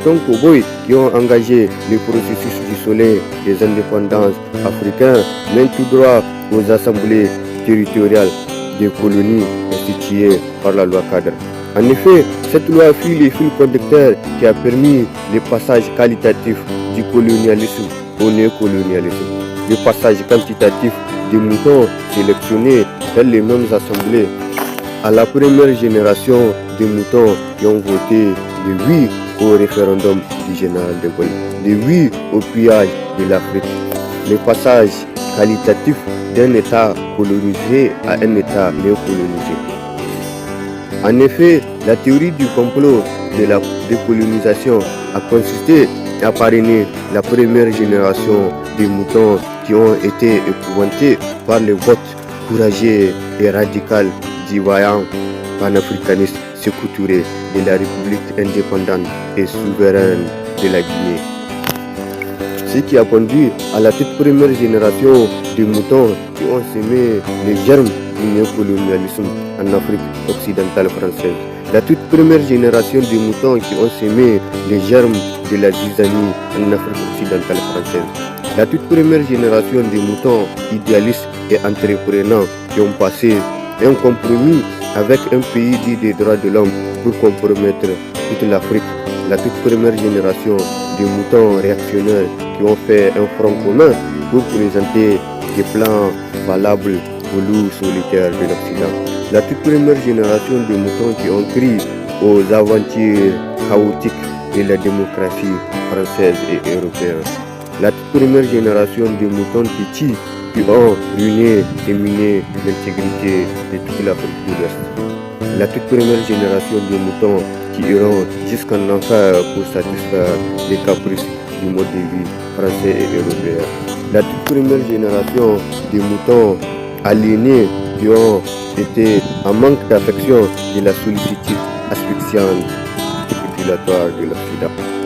certains cow-boys qui ont engagé le processus du soleil des indépendances africaines mènent tout droit aux assemblées territoriales des colonies instituées par la loi cadre. En effet, cette loi fut le fil conducteur qui a permis le passage qualitatif du colonialisme au néocolonialisme, le passage quantitatif des moutons sélectionnés dans les mêmes assemblées à la première génération de moutons qui ont voté le oui au référendum du général de Gaulle, le oui au pillage de l'Afrique, le passage qualitatif d'un État colonisé à un État néocolonisé. En effet, la théorie du complot de la décolonisation a consisté à parrainer la première génération de moutons qui ont été épouvantés par le vote courageux et radical du vaillant panafricaniste Sékou Touré de la République indépendante et souveraine de la Guinée. Ce qui a conduit à la toute première génération de moutons qui ont semé les germes du néocolonialisme en Afrique occidentale française. La toute première génération de moutons qui ont semé les germes de la zizanie en Afrique occidentale française. La toute première génération de moutons idéalistes et entreprenants qui ont passé un compromis avec un pays dit des droits de l'homme pour compromettre toute l'Afrique. La toute première génération de moutons réactionnaires qui ont fait un front commun pour présenter des plans valables aux loups solitaires de l'Occident. La toute première génération de moutons qui ont crié aux aventures chaotiques de la démocratie française et européenne. La toute première génération de moutons petits qui ont ruiné et miné l'intégrité de toute l'Afrique de l'Ouest. La toute première génération de moutons qui iront jusqu'en enfer pour satisfaire les caprices du mode de vie français et européen. La toute première génération de moutons aliénés qui ont été en manque d'affection de la sollicitude asphyxiante et dilatoire de l'Occident.